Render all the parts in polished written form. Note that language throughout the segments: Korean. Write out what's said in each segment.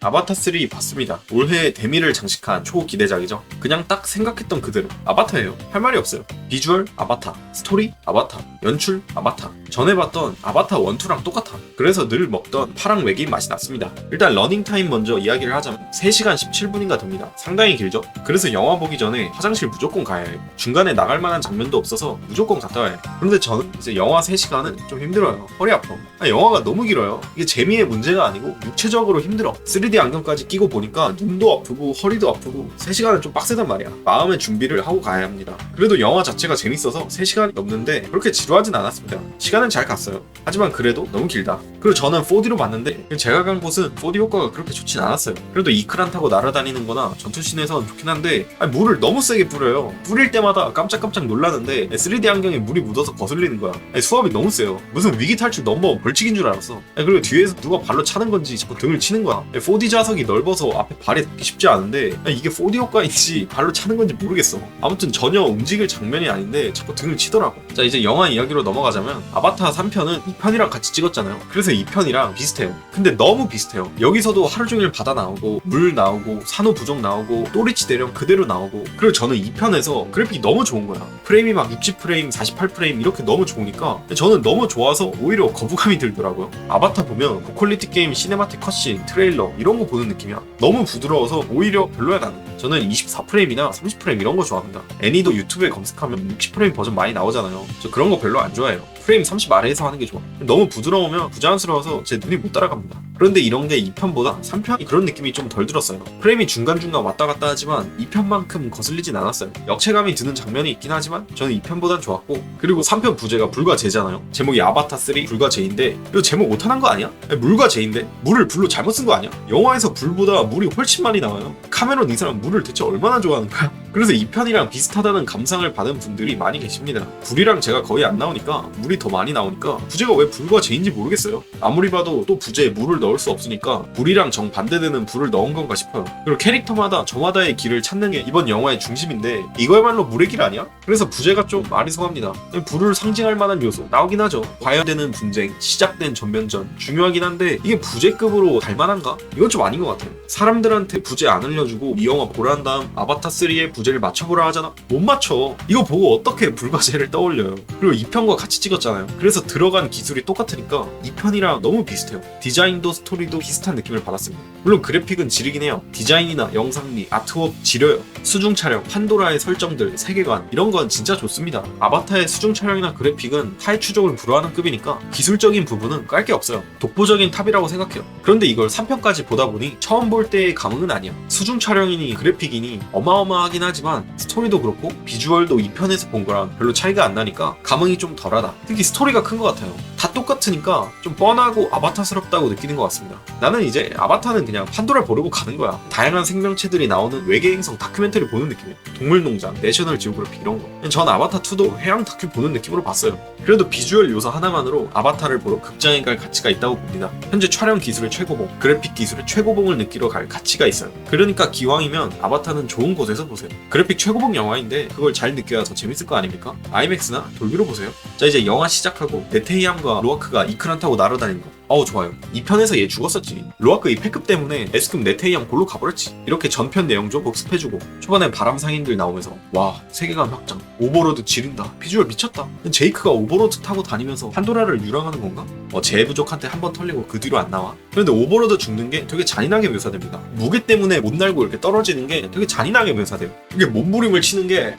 아바타 3 봤습니다. 올해 데미를 장식한 초기대작이죠. 그냥 딱 생각했던 그대로 아바타예요. 할 말이 없어요. 비주얼 아바타, 스토리 아바타, 연출 아바타. 전에 봤던 아바타 1, 2랑 똑같아. 그래서 늘 먹던 파랑 외계인 맛이 났습니다. 일단 러닝타임 먼저 이야기를 하자면 3시간 17분인가 됩니다. 상당히 길죠? 그래서 영화 보기 전에 화장실 무조건 가야 해요. 중간에 나갈 만한 장면도 없어서 무조건 갔다 와야 해요. 그런데 저는 이제 영화 3시간은 좀 힘들어요. 허리 아파. 영화가 너무 길어요. 이게 재미의 문제가 아니고 육체적으로 힘들어. 3D 안경까지 끼고 보니까 눈도 아프고 허리도 아프고 3시간은 좀 빡세단 말이야. 마음의 준비를 하고 가야 합니다. 그래도 영화 자체가 재밌어서 3시간이 넘는데 그렇게 지루하진 않았습니다. 시간은 잘 갔어요. 하지만 그래도 너무 길다. 그리고 저는 4D로 봤는데 제가 간 곳은 4D 효과가 그렇게 좋진 않았어요. 그래도 이크란 타고 날아다니는 거나 전투씬에선 좋긴 한데 물을 너무 세게 뿌려요. 뿌릴 때마다 깜짝깜짝 놀라는데 3D 안경에 물이 묻어서 거슬리는 거야. 수압이 너무 세요. 무슨 위기 탈출 넘버 벌칙인 줄 알았어. 그리고 뒤에서 누가 발로 차는 건지 자꾸 등을 치는 거야. 4D 좌석이 넓어서 앞에 발이 닿기 쉽지 않은데 이게 4D 효과인지 발로 차는 건지 모르겠어. 아무튼 전혀 움직일 장면이 아닌데 자꾸 등을 치더라고. 자, 이제 영화 이야기로 넘어가자면 아바타 3편은 2편이랑 같이 찍었잖아요. 그래서 2편이랑 비슷해요. 근데 너무 비슷해요. 여기서도 하루 종일 바다 나오고 물 나오고 산호 부족 나오고 또리치 대령 그대로 나오고. 그리고 저는 2편에서 그래픽이 너무 좋은 거야. 프레임이 막 60프레임, 48프레임 이렇게 너무 좋으니까 저는 너무 좋아서 오히려 거부감이 들더라고요. 아바타 보면 고퀄리티 게임 시네마틱 컷신, 트레일러 이런 거 보는 느낌이야. 너무 부드러워서 오히려 별로야 나는. 저는 24프레임이나 30프레임 이런 거 좋아합니다. 애니도 유튜브에 검색하면 60프레임 버전 많이 나오잖아요. 저 그런 거 별로 안 좋아해요. 프레임 30 아래에서 하는 게 좋아. 너무 부드러우면 부자연스러워서 제 눈이 못 따라갑니다. 그런데 이런 게 2편보다 3편이 그런 느낌이 좀 덜 들었어요. 프레임이 중간중간 왔다 갔다 하지만 2편만큼 거슬리진 않았어요. 역체감이 드는 장면이 있긴 하지만 저는 2편보단 좋았고, 그리고 3편 부제가 물과 재잖아요. 제목이 아바타 3 불과 재인데 이거 제목 오타난 거 아니야? 물과 재인데? 물을 불로 잘못 쓴 거 아니야? 영화에서 불보다 물이 훨씬 많이 나와요. 카메론 이 사람 물을 대체 얼마나 좋아하는 거야? 그래서 2편이랑 비슷하다는 감상을 받은 분들이 많이 계십니다. 불이랑 재가 거의 안 나오니까 물이 더 많이 나오니까 부제가 왜 불과 재인지 모르겠어요. 아무리 봐도 또 부제에 물을 넣을 수 없으니까 불이랑 정반대되는 불을 넣은 건가 싶어요. 그리고 캐릭터마다 저마다의 길을 찾는 게 이번 영화의 중심인데 이거야말로 물의 길 아니야? 그래서 부제가 좀 아리송합니다. 불을 상징할 만한 요소 나오긴 하죠. 과열되는 분쟁, 시작된 전면전 중요하긴 한데 이게 부제급으로 닮만한가? 이건 좀 아닌 것 같아요. 사람들한테 부제 안 알려주고 이 영화 보란 다음 아바타 3의 부제를 맞춰보라 하잖아? 못 맞춰. 이거 보고 어떻게 불과제를 떠올려요. 그리고 2편과 같이 찍었잖아요. 그래서 들어간 기술이 똑같으니까 2편이랑 너무 비슷해요. 디자인도 스토리도 비슷한 느낌을 받았습니다. 물론 그래픽은 지르긴 해요. 디자인이나 영상미, 아트웍 지려요. 수중 촬영, 판도라의 설정들, 세계관 이런 건 진짜 좋습니다. 아바타의 수중 촬영이나 그래픽은 타의 추종을 불허하는 급이니까 기술적인 부분은 깔 게 없어요. 독보적인 탑이라고 생각해요. 그런데 이걸 3편까지 보다 보니 처음 볼 때의 감흥은 아니야. 수중 촬영이니 그래픽이니 어마어마하긴 하지만 스토리도 그렇고 비주얼도 2편에서 본 거랑 별로 차이가 안 나니까 감흥이 좀 덜하다. 특히 스토리가 큰 것 같아요. 다 똑같으니까 좀 뻔하고 아바타스럽다고 느끼는 것 같습니다. 나는 이제 아바타는 그냥 판도라 보려고 가는 거야. 다양한 생명체들이 나오는 외계 행성 다큐멘터리 보는 느낌이에요. 동물농장, 내셔널 지오그래픽 이런 거. 전 아바타2도 해양 다큐 보는 느낌으로 봤어요. 그래도 비주얼 요소 하나만으로 아바타를 보러 극장에 갈 가치가 있다고 봅니다. 현재 촬영 기술의 최고봉, 그래픽 기술의 최고봉을 느끼러 갈 가치가 있어요. 그러니까 기왕이면 아바타는 좋은 곳에서 보세요. 그래픽 최고봉 영화인데 그걸 잘 느껴야 더 재밌을 거 아닙니까? 아이맥스나 돌비로 보세요. 자, 이제 영화 시작하고 네테이암과 로아크가 이크란 타고 날아다니는 거. 좋아요. 2편에서 얘 죽었었지. 로아크 이 패급 때문에 S급 네테이암 골로 가버렸지. 이렇게 전편 내용 좀 복습해주고 초반에 바람상인들 나오면서 와, 세계관 확장, 오버로드 지린다, 비주얼 미쳤다. 제이크가 오버로드 타고 다니면서 판도라를 유랑하는 건가? 제부족한테 한 번 털리고 그 뒤로 안 나와. 그런데 오버로드 죽는 게 되게 잔인하게 묘사됩니다. 무게 때문에 못 날고 이렇게 떨어지는 게 되게 잔인하게 묘사돼요. 이게 몸부림을 치는 게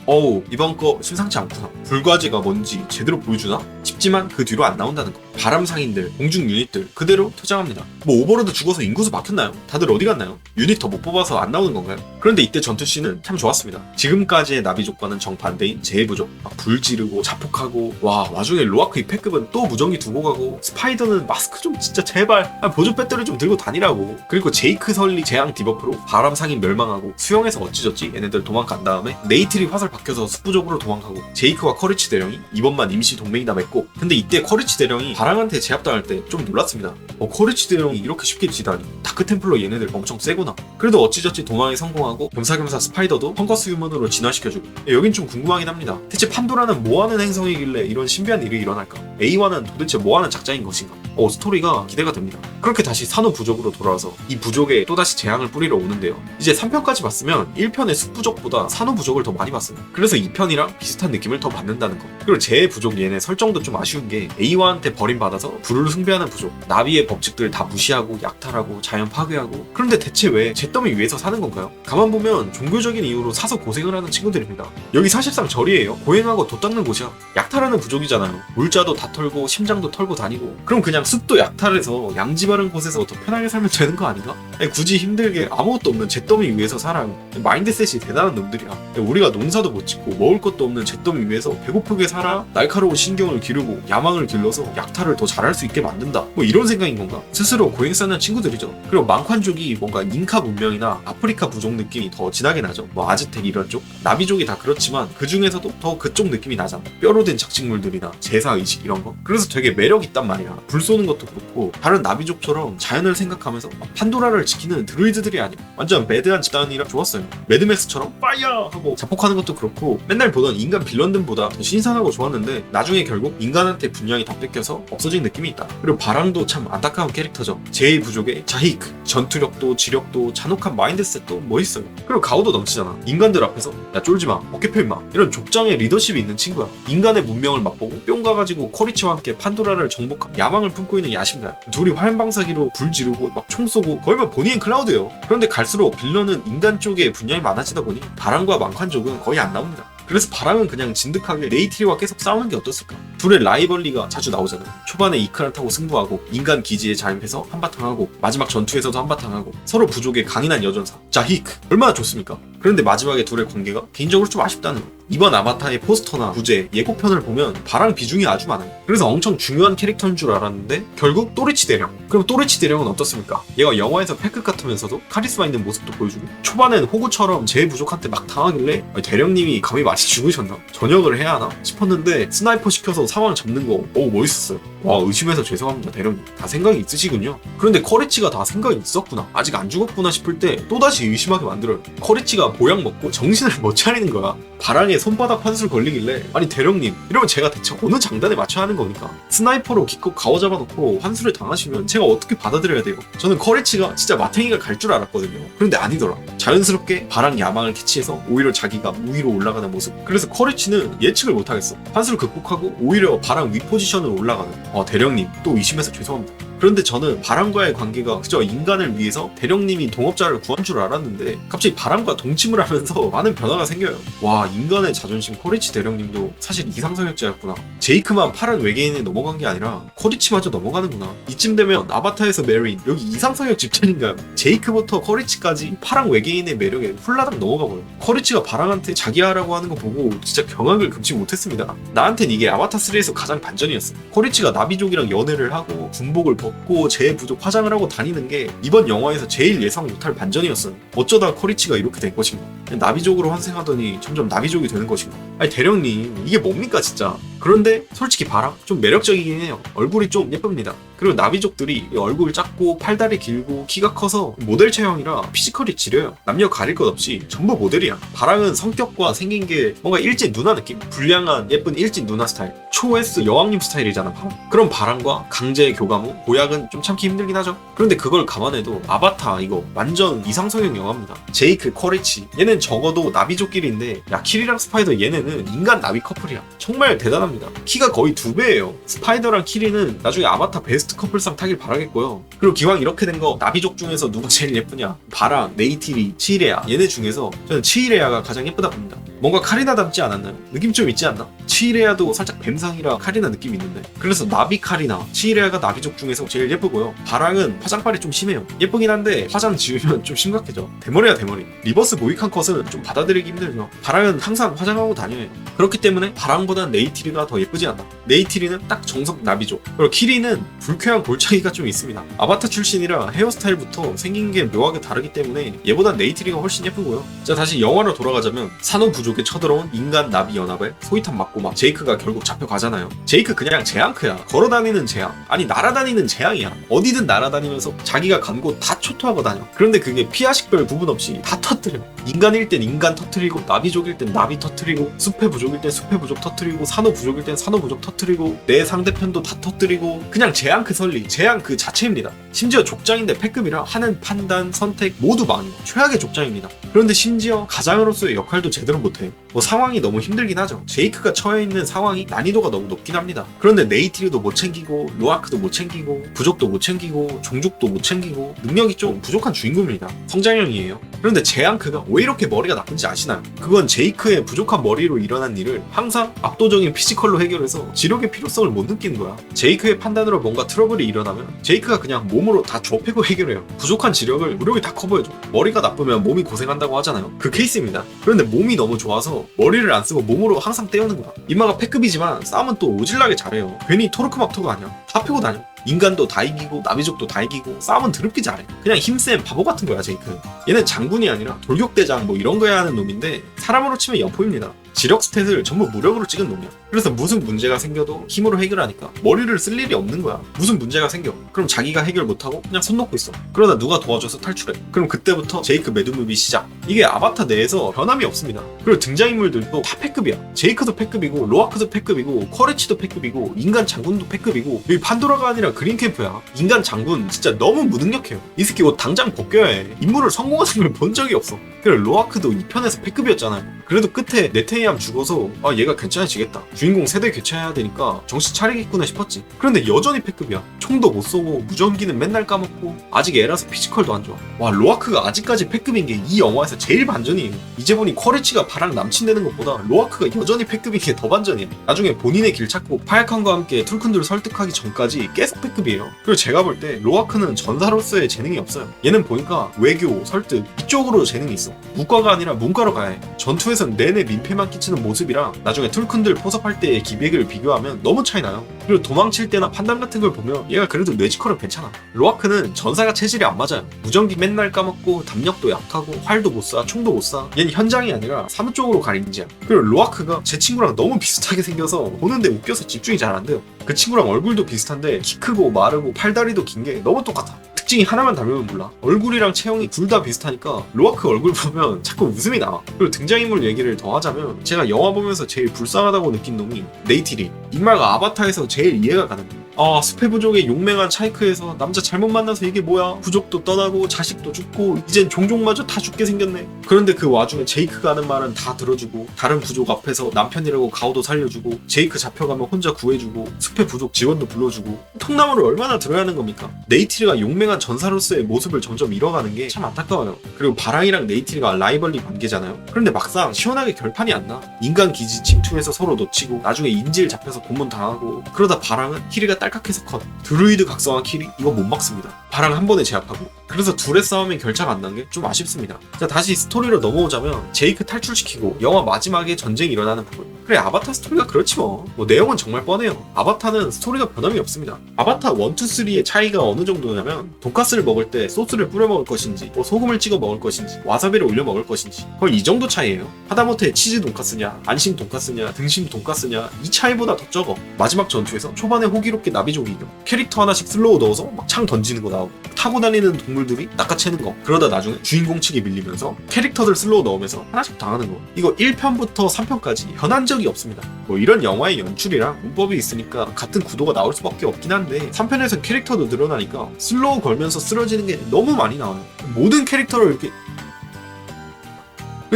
이번 거 심상치 않구나. 불과제가 뭔지 제대로 보여주나 싶지만 그 뒤로 안 나온다는 거. 바람상인들, 공중 유닛들 그대로 퇴장합니다. 오버로드 죽어서 인구수 바뀌었나요? 다들 어디 갔나요? 유닛 더 못 뽑아서 안 나오는 건가요? 그런데 이때 전투씬은 참 좋았습니다. 지금까지의 나비족과는 정반대인 제부족. 불 지르고 자폭하고 와중에 로아크 이 패급은 또 무전기 두고 가고 스파이더는 마스크 좀 진짜 제발 보조 배터리 좀 들고 다니라고. 그리고 제이크 설리 재앙 디버프로 바람상인 멸망하고 수영에서 어찌저찌 얘네들 도망간 다음에 네이트리 화살 박혀서 숙부족으로 도망가고 제이크와 커리치 대령이 이번만 임시 동맹이나 맺고. 근데 이때 커리치 대령이 바람한테 제압당할 때 좀 놀랐습니다. 커리치 대령이 이렇게 쉽게 지다니. 다크템플러 얘네들 엄청 세구나. 그래도 어찌저찌 도망에 성공하고 겸사겸사 스파이더도 펑거스 휴먼으로 진화시켜주고. 여긴 좀 궁금하긴 합니다. 대체 판도라는 뭐하는 행성이길래 이런 신비한 일이 일어날까? A1은 도대체 뭐하는 작자인 것인가? 스토리가 기대가 됩니다. 그렇게 다시 산호 부족으로 돌아와서 이 부족에 또다시 재앙을 뿌리러 오는데요. 이제 3편까지 봤으면 1편의 숲부족보다 산호 부족을 더 많이 봤어요. 그래서 2편이랑 비슷한 느낌을 더 받는다는 거. 그리고 제 부족 얘네 설정도 좀 아쉬운 게 에이와한테 버림받아서 불을 숭배하는 부족, 나비의 법칙들 다 무시하고 약탈하고 자연 파괴하고, 그런데 대체 왜 잿더미 위에서 사는 건가요? 가만 보면 종교적인 이유로 사서 고생을 하는 친구들입니다. 여기 사실상 절이에요. 고행하고 돛 닦는 곳이야. 약탈하는 부족이잖아요. 물자도 다 털고 심장도 털고 다니고. 그럼 그냥 숲도 약탈해서 양지 바른 곳에서 더 편하게 살면 되는 거 아닌가? 아니, 굳이 힘들게 아무것도 없는 잿더미 위에서 살아요. 마인드셋이 대단한 놈들이야. 우리가 농사도 못 짓고 먹을 것도 없는 잿더미 위에서 배고프게 살아 날카로운 신경을 기르고 야망을 길러서 약탈을 더 잘할 수 있게 만든다. 뭐 이런 생각인 건가? 스스로 고행 쌓는 친구들이죠. 그리고 망칸족이 뭔가 잉카 문명이나 아프리카 부족 느낌이 더 진하게 나죠. 뭐 아즈텍 이런 쪽, 나비족이 다 그렇지만 그 중에서도 더 그쪽 느낌이 나잖아. 뼈로 된 작식물들이나 제사 의식 이런 거. 그래서 되게 매력 있단 말이야. 불 쏘는 것도 그렇고 다른 나비족처럼 자연을 생각하면서 판도라를 지키는 드루이드들이 아니야. 완전 매드한 집단이라 좋았어요. 매드맥스처럼 파이어 하고 자폭하는 것도 그렇고 맨날 보던 인간 빌런들보다 더 신선하고 좋았는데 나중에 결국 인간한테 분량이 다 뺏겨서 없어진 느낌이 있다. 그리고 바랑도 참 안타까운 캐릭터죠. 제2부족의 자히크, 전투력도 지력도 잔혹한 마인드셋도 멋있어요. 그리고 가오도 넘치잖아. 인간들 앞에서 야 쫄지마, 어깨 펼마 이런 족장의 리더십이 있는 친구야. 인간의 문명을 맛보고 뿅 가가지고 코리치와 함께 판도라를 정복한 야망을 품고 있는 야심가야. 둘이 화염방사기로 불 지르고 막 총 쏘고 거의 뭐 본인 클라우드예요. 그런데 갈수록 빌런은 인간 쪽에 분량이 많아지다 보니 바랑과 망칸족은 거의 안 나옵니다. 그래서 바람은 그냥 진득하게 네이트리와 계속 싸우는 게 어떻을까? 둘의 라이벌리가 자주 나오잖아요. 초반에 이크를 타고 승부하고 인간 기지에 잠입해서 한바탕 하고 마지막 전투에서도 한바탕 하고 서로 부족의 강인한 여전사 자히크 얼마나 좋습니까? 그런데 마지막에 둘의 관계가 개인적으로 좀 아쉽다는 거. 이번 아바타의 포스터나 부제, 예고편을 보면 바랑 비중이 아주 많아요. 그래서 엄청 중요한 캐릭터인 줄 알았는데 결국 또리치 대령. 그럼 또리치 대령은 어떻습니까? 얘가 영화에서 패급 같으면서도 카리스마 있는 모습도 보여주고 초반엔 호구처럼 제 부족한테 막 당하길래 대령님이 감히 많이 죽으셨나? 전역을 해야 하나? 싶었는데 스나이퍼 시켜서 상황 잡는 거 멋있었어요. 와 의심해서 죄송합니다 대령님. 다 생각이 있으시군요. 그런데 커리치가 다 생각이 있었구나. 아직 안 죽었구나 싶을 때 또다시 의심하게 만들어요. 커리치가 보약 먹고 정신을 못 차리는 거야. 바랑에 손바닥 환술 걸리길래 아니 대령님 이러면 제가 대체 어느 장단에 맞춰야 하는 겁니까? 스나이퍼로 기껏 가오 잡아놓고 환술을 당하시면 제가 어떻게 받아들여야 돼요? 저는 커리치가 진짜 마탱이가 갈 줄 알았거든요. 그런데 아니더라. 자연스럽게 바랑 야망을 캐치해서 오히려 자기가 우위로 올라가는 모습. 그래서 커리치는 예측을 못하겠어. 환술을 극복하고 오히려 바랑 위 포지션으로 올라가는. 대령님 또 의심해서 죄송합니다. 그런데 저는 바람과의 관계가 그저 인간을 위해서 대령님이 동업자를 구한 줄 알았는데 갑자기 바람과 동침을 하면서 많은 변화가 생겨요. 와 인간의 자존심 코리치 대령님도 사실 이상성역자였구나. 제이크만 파란 외계인에 넘어간 게 아니라 코리치마저 넘어가는구나. 이쯤 되면 아바타에서 메린 여기 이상성역 집단인가요? 제이크부터 코리치까지 파랑 외계인의 매력에 훌라당 넘어가 버려요. 코리치가 바람한테 자기야라고 하는 거 보고 진짜 경악을 금치 못했습니다. 나한텐 이게 아바타3에서 가장 반전이었어. 코리치가 나비족이랑 연애를 하고 군복을 벗고 제 부족 화장을 하고 다니는 게 이번 영화에서 제일 예상 못할 반전이었어요. 어쩌다 코리치가 이렇게 된 것인가? 나비족으로 환생하더니 점점 나비족이 되는 것인가? 아니 대령님 이게 뭡니까 진짜? 그런데 솔직히 바람 좀 매력적이긴 해요. 얼굴이 좀 예쁩니다. 그리고 나비족들이 얼굴 작고 팔다리 길고 키가 커서 모델 체형이라 피지컬이 지려요. 남녀 가릴 것 없이 전부 모델이야. 바랑은 성격과 생긴 게 뭔가 일진 누나 느낌? 불량한 예쁜 일진 누나 스타일. 초S 여왕님 스타일이잖아 바람. 그럼 바람과 강제 교감 후 보약은 좀 참기 힘들긴 하죠. 그런데 그걸 감안해도 아바타 이거 완전 이상성형 영화입니다. 제이크, 코리치 얘는 적어도 나비족끼리인데 야 키리랑 스파이더 얘네는 인간 나비 커플이야. 정말 대단합니다. 키가 거의 2배예요. 스파이더랑 키리는 나중에 아바타 베스트 커플상 타길 바라겠고요. 그리고 기왕 이렇게 된 거 나비족 중에서 누가 제일 예쁘냐? 바랑, 네이티리, 치히레야 얘네 중에서 저는 치히레야가 가장 예쁘다 봅니다. 뭔가 카리나 닮지 않았나요? 느낌 좀 있지 않나? 치히레야도 살짝 뱀상이라 카리나 느낌이 있는데 그래서 나비 카리나, 치히레야가 나비족 중에서 제일 예쁘고요. 바랑은 화장빨이 좀 심해요. 예쁘긴 한데 화장 지우면 좀 심각해져. 대머리야 대머리. 리버스 모이칸 컷은 좀 받아들이기 힘들죠. 바랑은 항상 화장하고 다녀요. 그렇기 때문에 바랑보단 네이티리가 더 예쁘지 않나. 네이티리는 딱 정석 나비족. 그리고 키리는 불쾌한 골짜기가 좀 있습니다. 아바타 출신이라 헤어스타일부터 생긴 게 묘하게 다르기 때문에 얘보단 네이티리가 훨씬 예쁘고요. 자 다시 영화로 돌아가자면 산호 부족에 쳐들어온 인간 나비 연합에 소이탄 맞고 막 제이크가 결국 잡혀가잖아요. 제이크 그냥 재앙크야. 걸어다니는 재앙. 아니 날아다니는 재앙이야. 어디든 날아다니면서 자기가 간 곳 다 초토하고 다녀. 그런데 그게 피아식별 구분 없이 다 터뜨려. 인간일 땐 인간 터뜨리고, 나비족일 땐 나비 터뜨리고, 숲의 부족일 땐 숲의 부족 터뜨리고, 산호 부족일 땐 산호 부족 터뜨리고, 내 상대편도 다 터뜨리고, 그냥 재앙크 설리, 재앙 그 자체입니다. 심지어 족장인데 패급이라 하는 판단, 선택 모두 망해. 최악의 족장입니다. 그런데 심지어 가장으로서의 역할도 제대로 못해. 뭐 상황이 너무 힘들긴 하죠. 제이크가 처해 있는 상황이 난이도가 너무 높긴 합니다. 그런데 네이티리도 못 챙기고, 로아크도 못 챙기고, 부족도 못 챙기고, 종족도 못 챙기고, 능력이 좀 부족한 주인공입니다. 성장형이에요. 그런데 제앙크가 왜 이렇게 머리가 나쁜지 아시나요? 그건 제이크의 부족한 머리로 일어난 일을 항상 압도적인 피지컬로 해결해서 지력의 필요성을 못 느끼는 거야. 제이크의 판단으로 뭔가 트러블이 일어나면 제이크가 그냥 몸으로 다 좁히고 해결해요. 부족한 지력을 무력이 다 커버해줘. 머리가 나쁘면 몸이 고생한다고 하잖아요. 그 케이스입니다. 그런데 몸이 너무 좋아서 머리를 안 쓰고 몸으로 항상 때우는 거야. 이마가 패급이지만 싸움은 또 오질나게 잘해요. 괜히 토르크막토가 아니야. 다 패고 다녀. 인간도 다 이기고 나비족도 다 이기고 싸움은 더럽게 잘해. 그냥 힘센 바보 같은 거야 제이크. 얘는 장군이 아니라 돌격대장 뭐 이런 거 해야 하는 놈인데 사람으로 치면 연포입니다. 지력 스탯을 전부 무력으로 찍은 놈이야. 그래서 무슨 문제가 생겨도 힘으로 해결하니까 머리를 쓸 일이 없는 거야. 무슨 문제가 생겨. 그럼 자기가 해결 못하고 그냥 손 놓고 있어. 그러다 누가 도와줘서 탈출해. 그럼 그때부터 제이크 매드무비 시작. 이게 아바타 내에서 변함이 없습니다. 그리고 등장인물들도 다 패급이야. 제이크도 패급이고 로아크도 패급이고 코레치도 패급이고 인간 장군도 패급이고 여기 판도라가 아니라 그린캠프야. 인간 장군 진짜 너무 무능력해요. 이 새끼 옷 당장 벗겨야 해. 임무를 성공하는 걸 본 적이 없어. 그래 로아크도 2편에서 패급이었잖아요. 그래도 끝에 네테이암 죽어서 아 얘가 괜찮아지겠다. 주인공 세대 교체해야 되니까 정신 차리겠구나 싶었지. 그런데 여전히 패급이야. 총도 못 쏘고 무전기는 맨날 까먹고 아직 애라서 피지컬도 안 좋아. 와 로아크가 아직까지 패급인 게 이 영화에서 제일 반전이에요. 이제 보니 코레치가 바랑 남친 되는 것보다 로아크가 여전히 패급인 게 더 반전이야. 나중에 본인의 길 찾고 파약한과 함께 툴쿤들을 설득하기 전까지 계속 패급이에요. 그리고 제가 볼 때 로아크는 전사로서의 재능이 없어요. 얘는 보니까 외교, 설득 이쪽으로 재능이 있어. 무과가 아니라 문과로 가야 해. 전투에선 내내 민폐만 끼치는 모습이랑 나중에 툴쿤들 포섭할 때의 기백을 비교하면 너무 차이 나요. 그리고 도망칠 때나 판단 같은 걸 보면 얘가 그래도 뇌지컬은 괜찮아. 로아크는 전사가 체질이 안 맞아요. 무전기 맨날 까먹고 담력도 약하고 활도 못 쏴, 총도 못 쏴. 얘는 현장이 아니라 사무 쪽으로 갈 인지야. 그리고 로아크가 제 친구랑 너무 비슷하게 생겨서 보는데 웃겨서 집중이 잘 안 돼요. 그 친구랑 얼굴도 비슷한데 키 크고 마르고 팔다리도 긴 게 너무 똑같아. 특징이 하나만 닮으면 몰라. 얼굴이랑 체형이 둘 다 비슷하니까 로아크 얼굴 보면 자꾸 웃음이 나와. 그리고 등장인물 얘기를 더 하자면 제가 영화 보면서 제일 불쌍하다고 느낀 놈이 네이티리. 인마가 아바타에서 제일 이해가 가는 놈. 아 숲의 부족의 용맹한 차이크에서 남자 잘못 만나서 이게 뭐야. 부족도 떠나고 자식도 죽고 이젠 종족마저 다 죽게 생겼네. 그런데 그 와중에 제이크가 하는 말은 다 들어주고 다른 부족 앞에서 남편이라고 가오도 살려주고 제이크 잡혀가면 혼자 구해주고 숲의 부족 지원도 불러주고 통나무를 얼마나 들어야 하는 겁니까. 네이티리가 용맹한 전사로서의 모습을 점점 잃어가는 게 참 안타까워요. 그리고 바랑이랑 네이티리가 라이벌리 관계잖아요. 그런데 막상 시원하게 결판이 안 나. 인간 기지 침투해서 서로 놓치고 나중에 인질 잡혀서 고문 당하고 그러다 바랑은 키리가 딸깍해서 컷. 드루이드 각성한 키리 이거 못 막습니다. 바랑 한 번에 제압하고. 그래서 둘의 싸움이 결차가 안 난 게 좀 아쉽습니다. 자 다시 스토리로 넘어오자면 제이크 탈출시키고 영화 마지막에 전쟁이 일어나는 부분. 그래 아바타 스토리가 그렇지 뭐 내용은 정말 뻔해요. 아바타는 스토리가 변함이 없습니다. 아바타 1, 2, 3의 차이가 어느 정도냐면 돈가스를 먹을 때 소스를 뿌려 먹을 것인지 소금을 찍어 먹을 것인지 와사비를 올려 먹을 것인지 거의 이 정도 차이예요. 하다못해 치즈 돈가스냐 안심 돈가스냐 등심 돈가스냐 이 차이보다 더 적어. 마지막 전투에서 초반에 호기롭게 나비족이 이겨. 캐릭터 하나씩 슬로우 넣어서 막 창 던지는 거 나오고 타고 다니는 동물들이 낚아채는 거. 그러다 나중에 주인공 측이 밀리면서 캐릭터들 슬로우 넣으면서 하나씩 당하는 거. 이거 1편부터 3편까지 현한 적이 없습니다. 뭐 이런 영화의 연출이랑 문법이 있으니까 같은 구도가 나올 수밖에 없긴 한데 3편에서 캐릭터도 늘어나니까 슬로우 걸면서 쓰러지는 게 너무 많이 나와요. 모든 캐릭터를 이렇게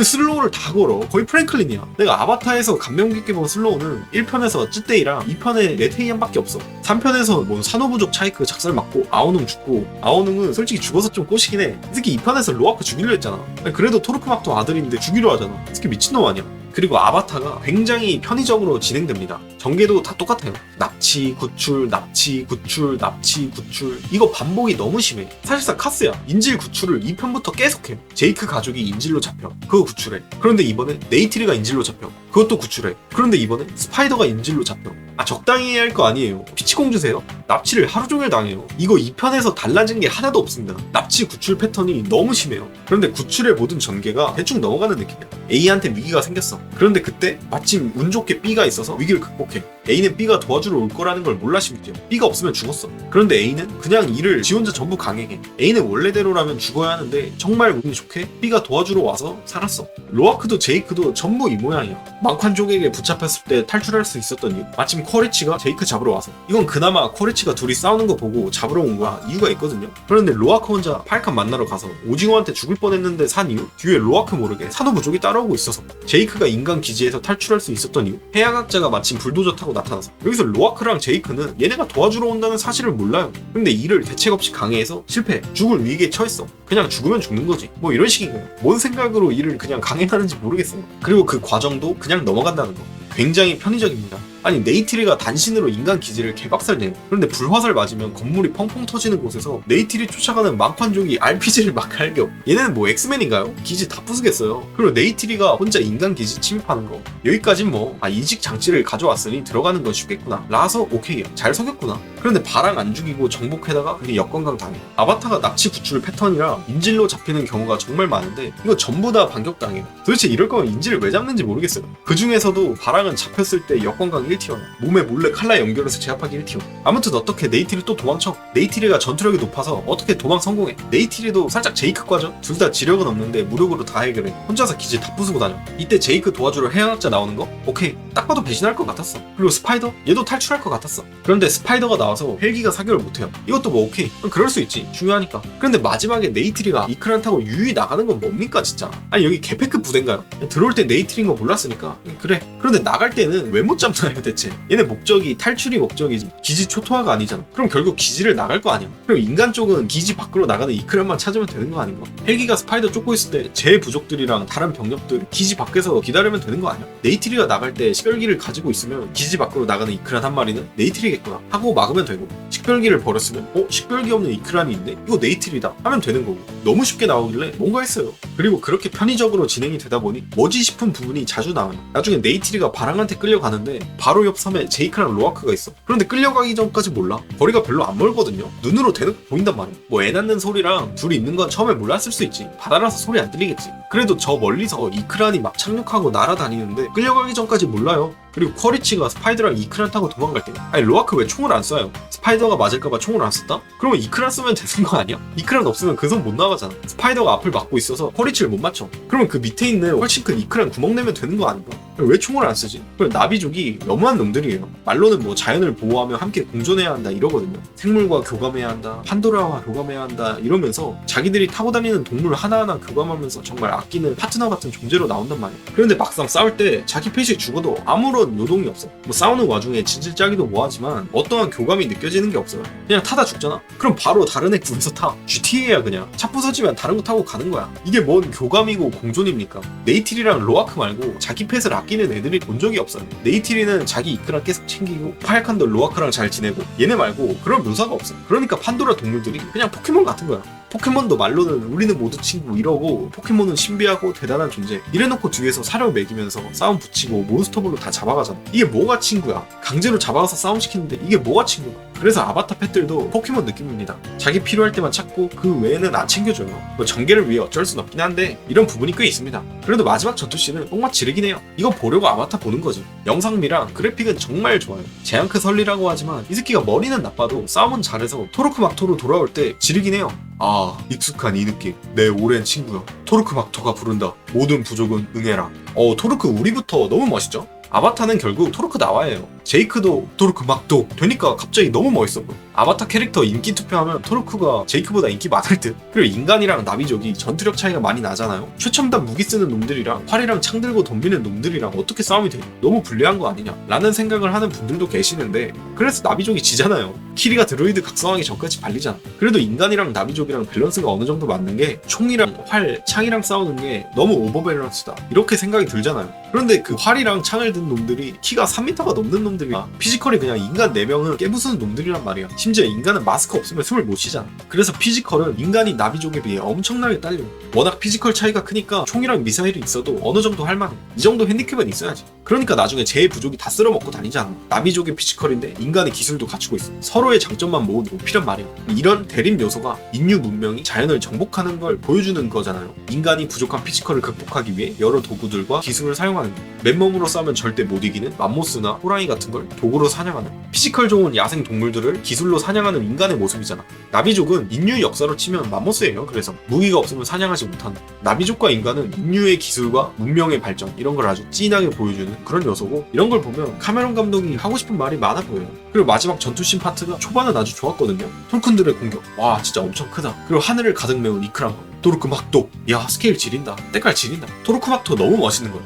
슬로우를 다 걸어. 거의 프랭클린이야. 내가 아바타에서 감명 깊게 본 슬로우는 1편에서 쯔떼이랑 2편에 네테이안밖에 없어. 3편에서 뭐 산호부족 차이크 작살 맞고 아오능 죽고 아오능은 솔직히 죽어서 좀 꼬시긴 해. 특히 2편에서 로아크 죽이려 했잖아. 그래도 토르크막토 아들인데 죽이려 하잖아. 특히 미친놈 아니야. 그리고 아바타가 굉장히 편의적으로 진행됩니다. 전개도 다 똑같아요. 납치, 구출, 납치, 구출, 납치, 구출. 이거 반복이 너무 심해. 사실상 카스야. 인질 구출을 2편부터 계속해. 제이크 가족이 인질로 잡혀. 그거 구출해. 그런데 이번에 네이트리가 인질로 잡혀. 그것도 구출해. 그런데 이번에 스파이더가 인질로 잡혀. 적당히 해야 할 거 아니에요. 피치공주세요? 납치를 하루 종일 당해요. 이거 2편에서 달라진 게 하나도 없습니다. 납치 구출 패턴이 너무 심해요. 그런데 구출의 모든 전개가 대충 넘어가는 느낌이야. A한테 위기가 생겼어. 그런데 그때 마침 운 좋게 B가 있어서 위기를 극복해. A는 B가 도와주러 올 거라는 걸 몰라 심지어. B가 없으면 죽었어. 그런데 A는 그냥 이를 지 혼자 전부 강행해. A는 원래대로라면 죽어야 하는데 정말 운이 좋게 B가 도와주러 와서 살았어. 로아크도 제이크도 전부 이 모양이야. 망판족에게 붙잡혔을 때 탈출할 수 있었던 이유. 마침 코레치가 제이크 잡으러 와서. 이건 그나마 코레치가 둘이 싸우는 거 보고 잡으러 온 거야. 이유가 있거든요. 그런데 로아크 혼자 파이칸 만나러 가서 오징어한테 죽을 뻔했는데 산 이유? 뒤에 로아크 모르게 산호 부족이 따라오고 있어서. 제이크가 인간 기지에서 탈출할 수 있었던 이유? 해양학자가 마침 불도저 타고 나타나서. 여기서 로아크랑 제이크는 얘네가 도와주러 온다는 사실을 몰라요. 근데 이를 대책 없이 강해해서 실패. 죽을 위기에 처했어. 그냥 죽으면 죽는 거지. 뭐 이런 식인 거예요. 뭔 생각으로 이를 그냥 강행하는지 모르겠어요. 그리고 그 과정도 그냥 넘어간다는 거. 굉장히 편의적입니다. 아니 네이트리가 단신으로 인간 기지를 개박살내요. 그런데 불화살 맞으면 건물이 펑펑 터지는 곳에서 네이트리 쫓아가는 망판족이 RPG를 막 갈겨. 얘네는 뭐 엑스맨인가요? 기지 다 부수겠어요. 그리고 네이트리가 혼자 인간 기지 침입하는 거. 여기까진 뭐 이직 장치를 가져왔으니 들어가는 건 쉽겠구나 라서 오케이야. 잘 속였구나. 그런데 바랑 안 죽이고 정복해다가 그게 역관광 당해. 아바타가 납치 구출 패턴이라 인질로 잡히는 경우가 정말 많은데 이거 전부 다 반격당해요. 도대체 이럴 거면 인질을 왜 잡는지 모르겠어요. 그 중에서도 바랑은 잡혔을 때 역관광 1티어야. 몸에 몰래 칼라 연결해서 제압하기 1티어. 아무튼 어떻게 네이트리 또 도망쳐. 네이트리가 전투력이 높아서 어떻게 도망 성공해. 네이트리도 살짝 제이크 과죠. 둘 다 지력은 없는데 무력으로 다 해결해. 혼자서 기지 다 부수고 다녀. 이때 제이크 도와주러 해양학자 나오는 거? 오케이. 딱 봐도 배신할 것 같았어. 그리고 스파이더? 얘도 탈출할 것 같았어. 그런데 스파이더가 나와서 헬기가 사격을 못해요. 이것도 뭐 오케이. 그럴 수 있지. 중요하니까. 그런데 마지막에 네이트리가 이크란 타고 유유히 나가는 건 뭡니까 진짜. 아니 여기 개패크 부대인가요? 들어올 때 네이트리인 거 몰랐으니까 그래. 그런데 나갈 때는 왜 못 잡나요 대체? 얘네 목적이 탈출이 목적이지 기지 초토화가 아니잖아. 그럼 결국 기지를 나갈 거 아니야. 그럼 인간 쪽은 기지 밖으로 나가는 이크란만 찾으면 되는 거 아닌가? 헬기가 스파이더 쫓고 있을 때 제 부족들이랑 다른 병력들 기지 밖에서 기다리면 되는 거 아니야? 네이트리가 나갈 때 식별기를 가지고 있으면 기지 밖으로 나가는 이크란 한 마리는 네이트리겠구나 하고 막으면 되고, 식별기를 버렸으면 식별기 없는 이크란이 있네? 이거 네이트리다 하면 되는 거고. 너무 쉽게 나오길래 뭔가 했어요. 그리고 그렇게 편의적으로 진행이 되다 보니 뭐지 싶은 부분이 자주 나와요. 나중에 네이트리가 바랑한테 끌려가는데 바로 옆 섬에 제이크랑 로아크가 있어. 그런데 끌려가기 전까지 몰라. 거리가 별로 안 멀거든요. 눈으로 대놓고 보인단 말이야. 뭐 애 낳는 소리랑 둘이 있는 건 처음에 몰랐을 수 있지. 바다라서 소리 안 들리겠지. 그래도 저 멀리서 이크란이 막 착륙하고 날아다니는데 끌려가기 전까지 몰라요. 그리고 쿼리치가 스파이더랑 이크란 타고 도망갈 때 아니 로아크 왜 총을 안 쏴요? 스파이더가 맞을까봐 총을 안 쐈다? 그러면 이크란 쏘면 되는 거 아니야? 이크란 없으면 그 섬 못 나가잖아. 스파이더가 앞을 막고 있어서 쿼리치를 못 맞춰. 그러면 그 밑에 있는 훨씬 큰 이크란 구멍 내면 되는 거 아닌가? 왜 총을 안 쓰지? 그리고 나비족이 너무한 놈들이에요. 말로는 뭐 자연을 보호하며 함께 공존해야 한다 이러거든요. 생물과 교감해야 한다, 판도라와 교감해야 한다 이러면서 자기들이 타고 다니는 동물 하나하나 교감하면서 정말 아끼는 파트너 같은 존재로 나온단 말이야. 그런데 막상 싸울 때 자기 펫이 죽어도 아무런 요동이 없어. 뭐 싸우는 와중에 진실 짜기도 뭐하지만 어떠한 교감이 느껴지는 게 없어요. 그냥 타다 죽잖아? 그럼 바로 다른 애 구해서 타. GTA야 그냥. 차 부서지면 다른 거 타고 가는 거야. 이게 뭔 교감이고 공존입니까? 네이트리랑 로아크 말고 자기 펫을 아끼는 애들이 본 적이 없어요. 네이트리는 자기 이크랑 계속 챙기고 파이칸도 로아크랑 잘 지내고 얘네 말고 그런 묘사가 없어. 그러니까 판도라 동물들이 그냥 포켓몬 같은 거야. 포켓몬도 말로는 우리는 모두 친구 이러고 포켓몬은 신비하고 대단한 존재 이래놓고 뒤에서 사료 먹이면서 싸움 붙이고 몬스터볼로 다 잡아가잖아. 이게 뭐가 친구야? 강제로 잡아가서 싸움 시키는데 이게 뭐가 친구야? 그래서 아바타 펫들도 포켓몬 느낌입니다. 자기 필요할 때만 찾고 그 외에는 안 챙겨줘요. 뭐 전개를 위해 어쩔 순 없긴 한데 이런 부분이 꽤 있습니다. 그래도 마지막 전투씬은 뽕맛 지르긴 해요. 이거 보려고 아바타 보는 거지. 영상미랑 그래픽은 정말 좋아요. 제앙크 설리라고 하지만 이 새끼가 머리는 나빠도 싸움은 잘해서 토르크 막토로 돌아올 때 지르긴 해요. 아, 익숙한 이 느낌. 내 오랜 친구여. 토르크 막토가 부른다. 모든 부족은 응해라. 토르크 우리부터 너무 멋있죠? 아바타는 결국 토르크 나와예요. 제이크도 토르크 막도 되니까 갑자기 너무 멋있어 보여. 아바타 캐릭터 인기 투표하면 토르크가 제이크보다 인기 많을 듯. 그리고 인간이랑 나비족이 전투력 차이가 많이 나잖아요. 최첨단 무기 쓰는 놈들이랑 활이랑 창 들고 덤비는 놈들이랑 어떻게 싸움이 돼? 너무 불리한 거 아니냐? 라는 생각을 하는 분들도 계시는데 그래서 나비족이 지잖아요. 키리가 드로이드 각성하기 전까지 발리잖아. 그래도 인간이랑 나비족이랑 밸런스가 어느 정도 맞는 게 총이랑 활, 창이랑 싸우는 게 너무 오버밸런스다 이렇게 생각이 들잖아요. 그런데 그 활이랑 창을 든 놈들이 키가 3m가 넘는 놈들 놈들이 피지컬이 그냥 인간 4명을 깨부수는 놈들이란 말이야. 심지어 인간은 마스크 없으면 숨을 못 쉬잖아. 그래서 피지컬은 인간이 나비족에 비해 엄청나게 딸려. 워낙 피지컬 차이가 크니까 총이랑 미사일이 있어도 어느 정도 할만해. 이 정도 핸디캡은 있어야지. 그러니까 나중에 제 부족이 다 쓸어먹고 다니잖아. 나비족의 피지컬인데 인간의 기술도 갖추고 있어. 서로의 장점만 모은 높이란 말이야. 이런 대립 요소가 인류 문명이 자연을 정복하는 걸 보여주는 거잖아요. 인간이 부족한 피지컬을 극복하기 위해 여러 도구들과 기술을 사용하는 거. 맨몸으로 싸우면 절대 못 이기는 맘모스나 호랑이 같은 걸 도구로 사냥하는, 피지컬 좋은 야생 동물들을 기술로 사냥하는 인간의 모습이잖아. 나비족은 인류 역사로 치면 맘모스예요. 그래서 무기가 없으면 사냥하지 못한다. 나비족과 인간은 인류의 기술과 문명의 발전 이런 걸 아주 찐하게 보여주는 그런 요소고, 이런 걸 보면 카메론 감독이 하고 싶은 말이 많아 보여요. 그리고 마지막 전투씬 파트가 초반은 아주 좋았거든요. 톨큰들의 공격, 와 진짜 엄청 크다. 그리고 하늘을 가득 메운 이크란 거, 토르크 막도, 야 스케일 지린다, 때깔 지린다. 토르크 막도 너무 멋있는 거야.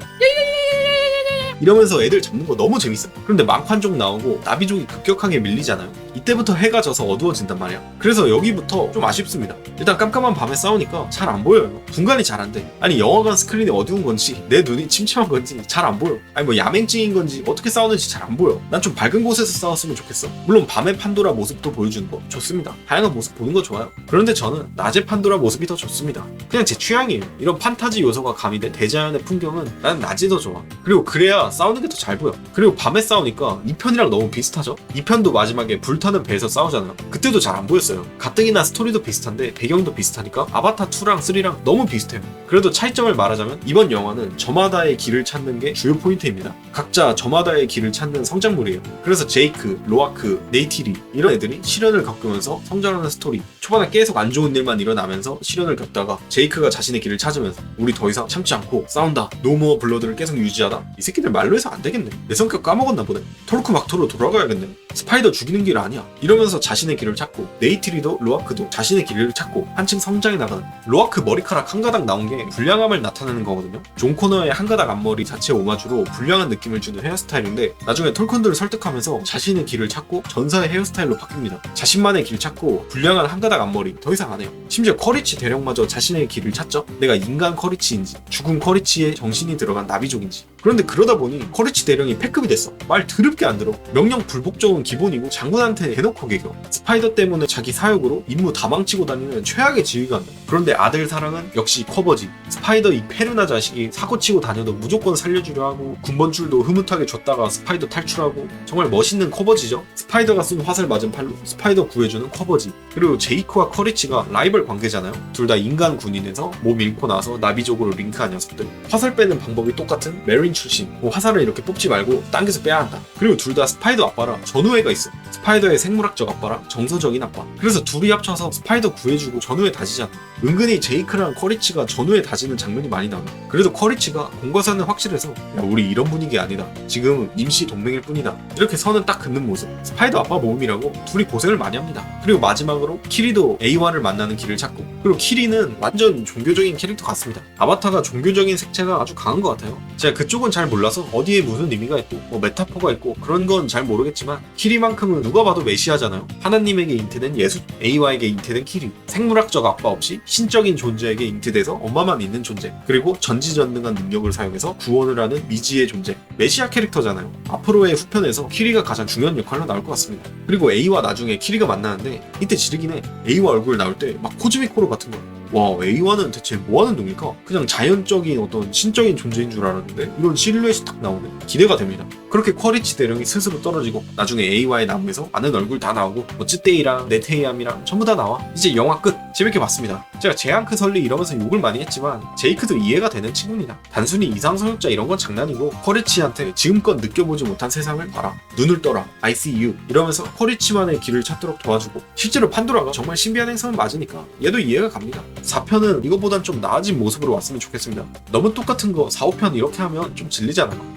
이러면서 애들 잡는 거 너무 재밌어. 그런데 망판족 나오고 나비족이 급격하게 밀리잖아요. 이때부터 해가 져서 어두워진단 말이야. 그래서 여기부터 좀 아쉽습니다. 일단 깜깜한 밤에 싸우니까 잘 안 보여요. 분간이 잘 안 돼. 아니 영화관 스크린이 어두운 건지 내 눈이 침침한 건지 잘 안 보여. 아니 뭐 야맹증인 건지 어떻게 싸우는지 잘 안 보여. 난 좀 밝은 곳에서 싸웠으면 좋겠어. 물론 밤의 판도라 모습도 보여주는 거 좋습니다. 다양한 모습 보는 거 좋아요. 그런데 저는 낮의 판도라 모습이 더 좋습니다. 그냥 제 취향이에요. 이런 판타지 요소가 가미된 대자연의 풍경은 나는 낮이 더 좋아. 그리고 그래야 싸우는 게 더 잘 보여. 그리고 밤에 싸우니까 2편이랑 너무 비슷하죠? 2편도 마지막에 불타는 배에서 싸우잖아요. 그때도 잘 안 보였어요. 가뜩이나 스토리도 비슷한데 배경도 비슷하니까 아바타 2랑 3랑 너무 비슷해요. 그래도 차이점을 말하자면 이번 영화는 저마다의 길을 찾는 게 주요 포인트입니다. 각자 저마다의 길을 찾는 성장물이에요. 그래서 제이크, 로아크, 네이티리 이런 애들이 시련을 겪으면서 성장하는 스토리. 초반에 계속 안 좋은 일만 일어나면서 시련을 겪다가 제이크가 자신의 길을 찾으면서 우리 더 이상 참지 않고 싸운다, 노모어 블러드를 계속 유지하다. 이 새끼들 말로 해서 안 되겠네. 내 성격 까먹었나 보네. 토르크 막토로 돌아가야겠네. 스파이더 죽이는 길 아니야. 이러면서 자신의 길을 찾고, 네이트리도 로아크도 자신의 길을 찾고 한층 성장해 나가는. 로아크 머리카락 한 가닥 나온 게 불량함을 나타내는 거거든요. 존 코너의 한 가닥 앞머리 자체 오마주로 불량한 느낌을 주는 헤어스타일인데, 나중에 톨컨들을 설득하면서 자신의 길을 찾고 전사의 헤어스타일로 바뀝니다. 자신만의 길 찾고 불량한 한 가닥 앞머리 더 이상 안 해요. 심지어 커리치 대령마저 자신의 길을 찾죠. 내가 인간 커리치인지 죽은 커리치에 정신이 들어간 나비족인지. 그런데 그러다 보니 커리치 대령이 패급이 됐어. 말 더럽게 안 들어. 명령 불복종은 기본이고 장군한테 대놓고 개겨. 스파이더 때문에 자기 사역으로 임무 다 망치고 다니는 최악의 지휘관이야. 그런데 아들 사랑은 역시 커버지. 스파이더 이 페르나 자식이 사고치고 다녀도 무조건 살려주려 하고, 군번줄도 흐뭇하게 줬다가 스파이더 탈출하고, 정말 멋있는 커버지죠. 스파이더가 쏜 화살 맞은 팔로 스파이더 구해주는 커버지. 그리고 제이크와 커리치가 라이벌 관계잖아요. 둘 다 인간 군인에서 몸 잃고 나서 나비족으로 링크한 녀석들. 화살 빼는 방법이 똑같은 메린 출신. 화살을 이렇게 뽑지 말고 당겨서 빼야 한다. 그리고 둘 다 스파이더 아빠랑 전우애가 있어. 스파이더의 생물학적 아빠랑 정서적인 아빠. 그래서 둘이 합쳐서 스파이더 구해주고 전우애 다지잖아. 은근히 제이크랑 커리치가 전우애 다지는 장면이 많이 나와. 그래도 커리치가 공과사는 확실해서 야, 우리 이런 분위기 아니다. 지금 임시 동맹일 뿐이다. 이렇게 선은 딱 긋는 모습. 스파이더 아빠 모음이라고 둘이 고생을 많이 합니다. 그리고 마지막으로 키리도 A1을 만나는 길을 찾고, 그리고 키리는 완전 종교적인 캐릭터 같습니다. 아바타가 종교적인 색채가 아주 강한 것 같아요. 제가 그쪽은 잘 몰라서 어디에 무슨 의미가 있고 뭐 메타포가 있고 그런 건 잘 모르겠지만, 키리만큼은 누가 봐도 메시아잖아요. 하나님에게 잉태된 예수, 에이와에게 잉태된 키리. 생물학적 아빠 없이 신적인 존재에게 잉태돼서 엄마만 있는 존재. 그리고 전지전능한 능력을 사용해서 구원을 하는 미지의 존재. 메시아 캐릭터잖아요. 앞으로의 후편에서 키리가 가장 중요한 역할로 나올 것 같습니다. 그리고 A와 나중에 키리가 만나는데 이때 지르긴 해. A와 얼굴 나올 때 막 코즈미코로 같은 거야. 와, A1은 대체 뭐하는 놈일까? 그냥 자연적인 어떤 신적인 존재인 줄 알았는데 이런 실루엣이 딱 나오네. 기대가 됩니다. 그렇게 쿼리치 대령이 스스로 떨어지고 나중에 A와의 나무에서 아는 얼굴 다 나오고 뭐 쯔떼이랑 네테이암이랑 전부 다 나와. 이제 영화 끝. 재밌게 봤습니다. 제가 제앙크 설리 이러면서 욕을 많이 했지만 제이크도 이해가 되는 친구입니다. 단순히 이상성욕자 이런 건 장난이고, 쿼리치한테 지금껏 느껴보지 못한 세상을 봐라, 눈을 떠라, I see you 이러면서 쿼리치만의 길을 찾도록 도와주고, 실제로 판도라가 정말 신비한 행성은 맞으니까 얘도 이해가 갑니다. 4편은 이거보단 좀 나아진 모습으로 왔으면 좋겠습니다. 너무 똑같은 거 4, 5편 이렇게 하면 좀 질리잖아요.